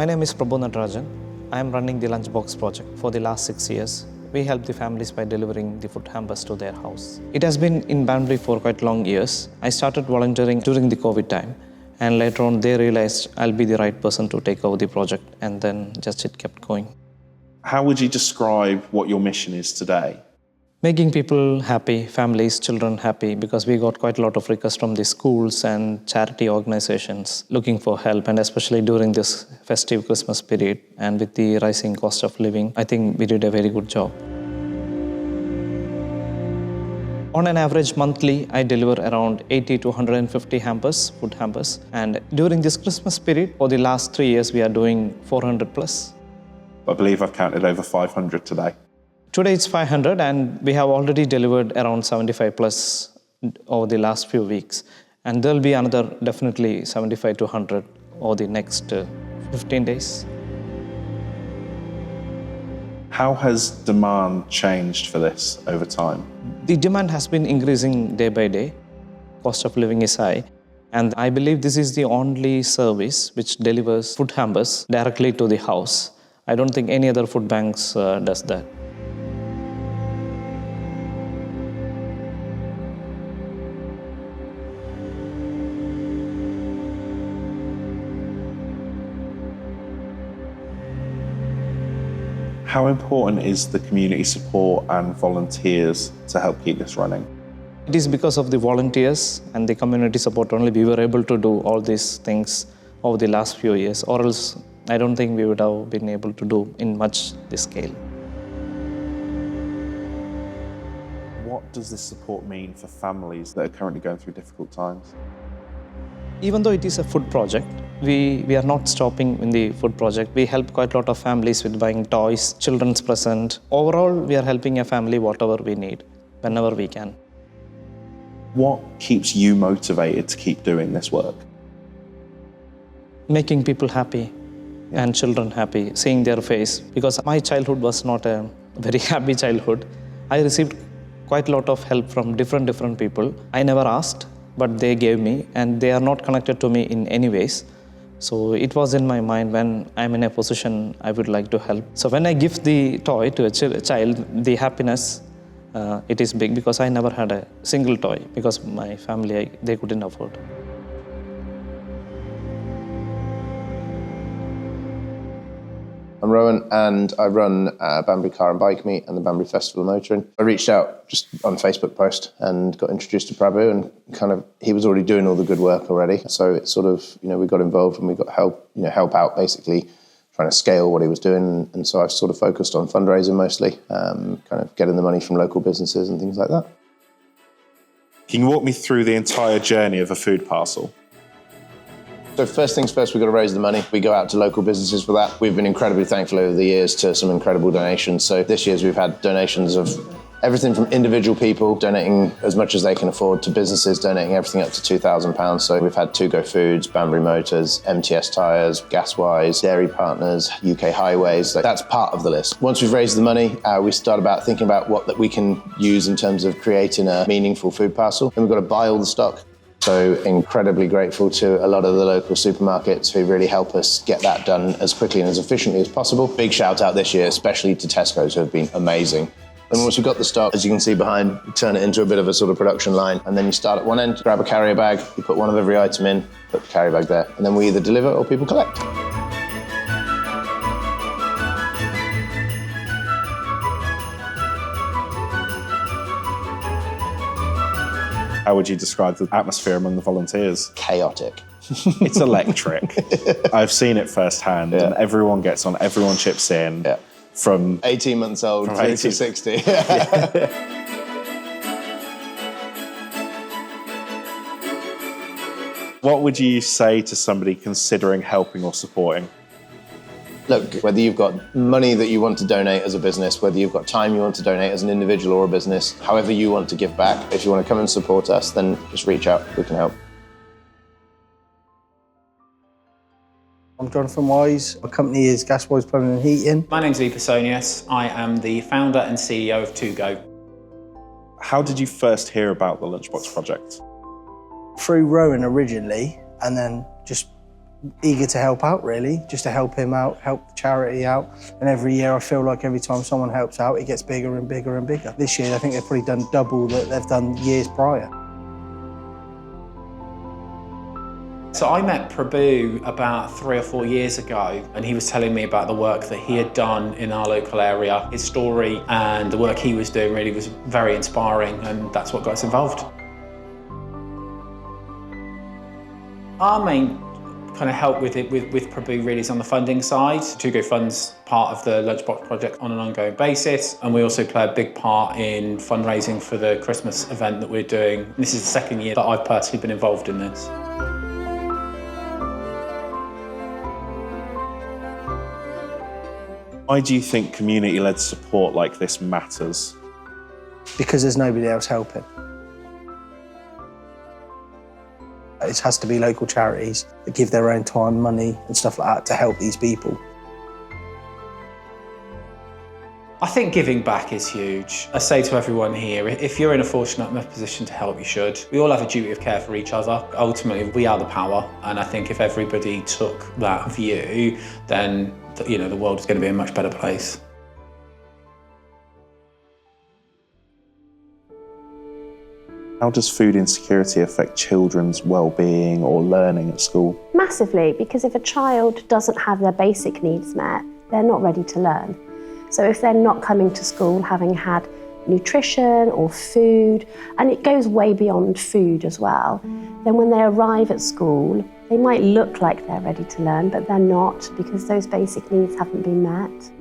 My name is Prabhu Natarajan. I am running the Lunchbox project for the last 6 years. We help the families by delivering the food hampers to their house. It has been in Banbury for quite long years. I started volunteering during the COVID time, and later on they realized I'll be the right person to take over the project, and then just it kept going. How would you describe what your mission is today? Making people happy, families, children happy, because we got quite a lot of requests from the schools and charity organizations looking for help, and especially during this festive Christmas period and with the rising cost of living, I think we did a very good job. On an average monthly, I deliver around 80 to 150 hampers, food hampers, and during this Christmas period, for the last 3 years, we are doing 400 plus. I believe I've counted over 500 today. Today it's 500, and we have already delivered around 75 plus over the last few weeks. And there'll be another definitely 75 to 100 over the next 15 days. How has demand changed for this over time? The demand has been increasing day by day. Cost of living is high. And I believe this is the only service which delivers food hampers directly to the house. I don't think any other food banks does that. How important is the community support and volunteers to help keep this running? It is because of the volunteers and the community support only we were able to do all these things over the last few years, or else I don't think we would have been able to do in much this scale. What does this support mean for families that are currently going through difficult times? Even though it is a food project, we are not stopping in the food project. We help quite a lot of families with buying toys, children's present. Overall, we are helping a family whatever we need, whenever we can. What keeps you motivated to keep doing this work? Making people happy and children happy, seeing their face. Because my childhood was not a very happy childhood. I received quite a lot of help from different people. I never asked, but they gave me, and they are not connected to me in any ways. So it was in my mind, when I'm in a position, I would like to help. So when I give the toy to a child, the happiness, it is big, because I never had a single toy, because my family, they couldn't afford. I'm Rowan, and I run Banbury Car and Bike Meet and the Banbury Festival of Motoring. I reached out just on Facebook post and got introduced to Prabhu, and he was already doing all the good work already. So it's sort of, we got involved and we got help out basically trying to scale what he was doing. And so I've sort of focused on fundraising mostly, kind of getting the money from local businesses and things like that. Can you walk me through the entire journey of a food parcel? So first things first, we've got to raise the money. We go out to local businesses for that. We've been incredibly thankful over the years to some incredible donations. So this year's we've had donations of everything from individual people donating as much as they can afford to businesses donating everything up to £2,000. So we've had To Go Foods, Banbury Motors, MTS Tyres, Gaswise, Dairy Partners, UK Highways. That's part of the list. Once we've raised the money, we start thinking about what that we can use in terms of creating a meaningful food parcel. Then we've got to buy all the stock. So incredibly grateful to a lot of the local supermarkets who really help us get that done as quickly and as efficiently as possible. Big shout out this year, especially to Tesco's, who have been amazing. And once we've got the stock, as you can see behind, you turn it into a bit of a sort of production line. And then you start at one end, grab a carrier bag, you put one of every item in, put the carrier bag there. And then we either deliver or people collect. How would you describe the atmosphere among the volunteers? Chaotic. It's electric. I've seen it firsthand, and everyone gets on, everyone chips in. Yeah. From 18 months old through to 60. What would you say to somebody considering helping or supporting? Look, whether you've got money that you want to donate as a business, whether you've got time you want to donate as an individual or a business, however you want to give back, if you want to come and support us, then just reach out, we can help. I'm Jonathan Wise. My company is Gaswise Plumbing and Heating. My name's Lee Personius. I am the founder and CEO of To Go. How did you first hear about the Lunchbox project? Through Rowan originally, and then just eager to help out, really, just to help him out, help the charity out. And every year I feel like every time someone helps out, it gets bigger and bigger and bigger. This year I think they've probably done double that they've done years prior. So I met Prabhu about 3 or 4 years ago, and he was telling me about the work that he had done in our local area. His story and the work he was doing really was very inspiring, and that's what got us involved. Our main kind of help with Prabhu really is on the funding side. Togo funds part of the Lunchbox project on an ongoing basis, and we also play a big part in fundraising for the Christmas event that we're doing. This is the second year that I've personally been involved in this. Why do you think community-led support like this matters? Because there's nobody else helping. It has to be local charities that give their own time, money and stuff like that to help these people. I think giving back is huge. I say to everyone here, if you're in a fortunate enough position to help, you should. We all have a duty of care for each other. Ultimately, we are the power, and I think if everybody took that view, then the world is going to be a much better place. How does food insecurity affect children's well-being or learning at school? Massively, because if a child doesn't have their basic needs met, they're not ready to learn. So if they're not coming to school having had nutrition or food, and it goes way beyond food as well, then when they arrive at school, they might look like they're ready to learn, but they're not, because those basic needs haven't been met.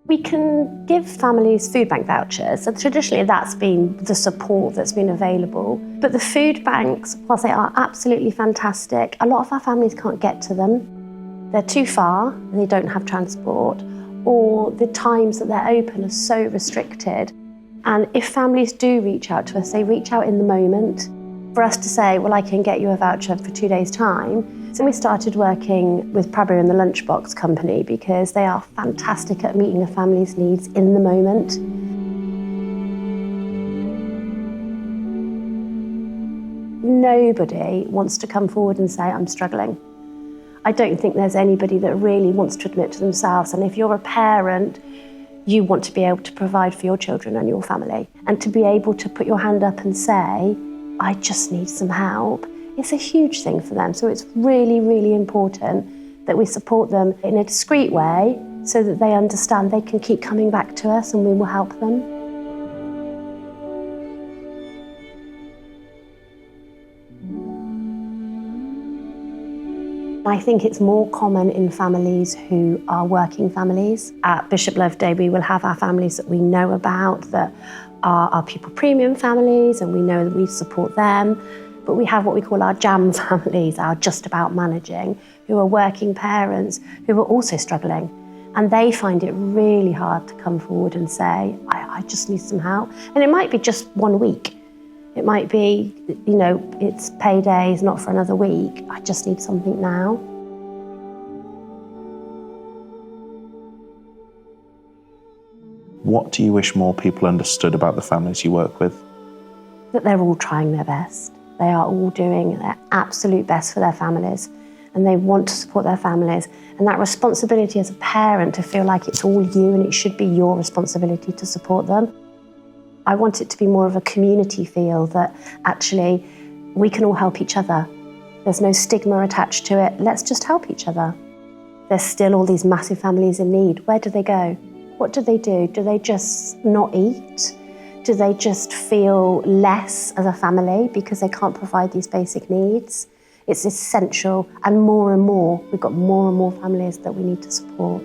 We can give families food bank vouchers, so traditionally that's been the support that's been available. But the food banks, whilst they are absolutely fantastic, a lot of our families can't get to them. They're too far, and they don't have transport, or the times that they're open are so restricted. And if families do reach out to us, they reach out in the moment. For us to say, well, I can get you a voucher for 2 days' time. So we started working with Prabhu and the Lunchbox company because they are fantastic at meeting a family's needs in the moment. Nobody wants to come forward and say, I'm struggling. I don't think there's anybody that really wants to admit to themselves. And if you're a parent, you want to be able to provide for your children and your family. And to be able to put your hand up and say, I just need some help, it's a huge thing for them. So it's really, really important that we support them in a discreet way so that they understand they can keep coming back to us and we will help them. I think it's more common in families who are working families. At Bishop Loveday, we will have our families that we know about that are our pupil premium families, and we know that we support them. But we have what we call our jam families, our just about managing, who are working parents who are also struggling. And they find it really hard to come forward and say, I just need some help. And it might be just 1 week. It might be, it's payday, it's not for another week. I just need something now. What do you wish more people understood about the families you work with? That they're all trying their best. They are all doing their absolute best for their families, and they want to support their families. And that responsibility as a parent to feel like it's all you and it should be your responsibility to support them. I want it to be more of a community feel that actually we can all help each other. There's no stigma attached to it. Let's just help each other. There's still all these massive families in need. Where do they go? What do they do? Do they just not eat? Do they just feel less as a family because they can't provide these basic needs? It's essential, and more, we've got more and more families that we need to support.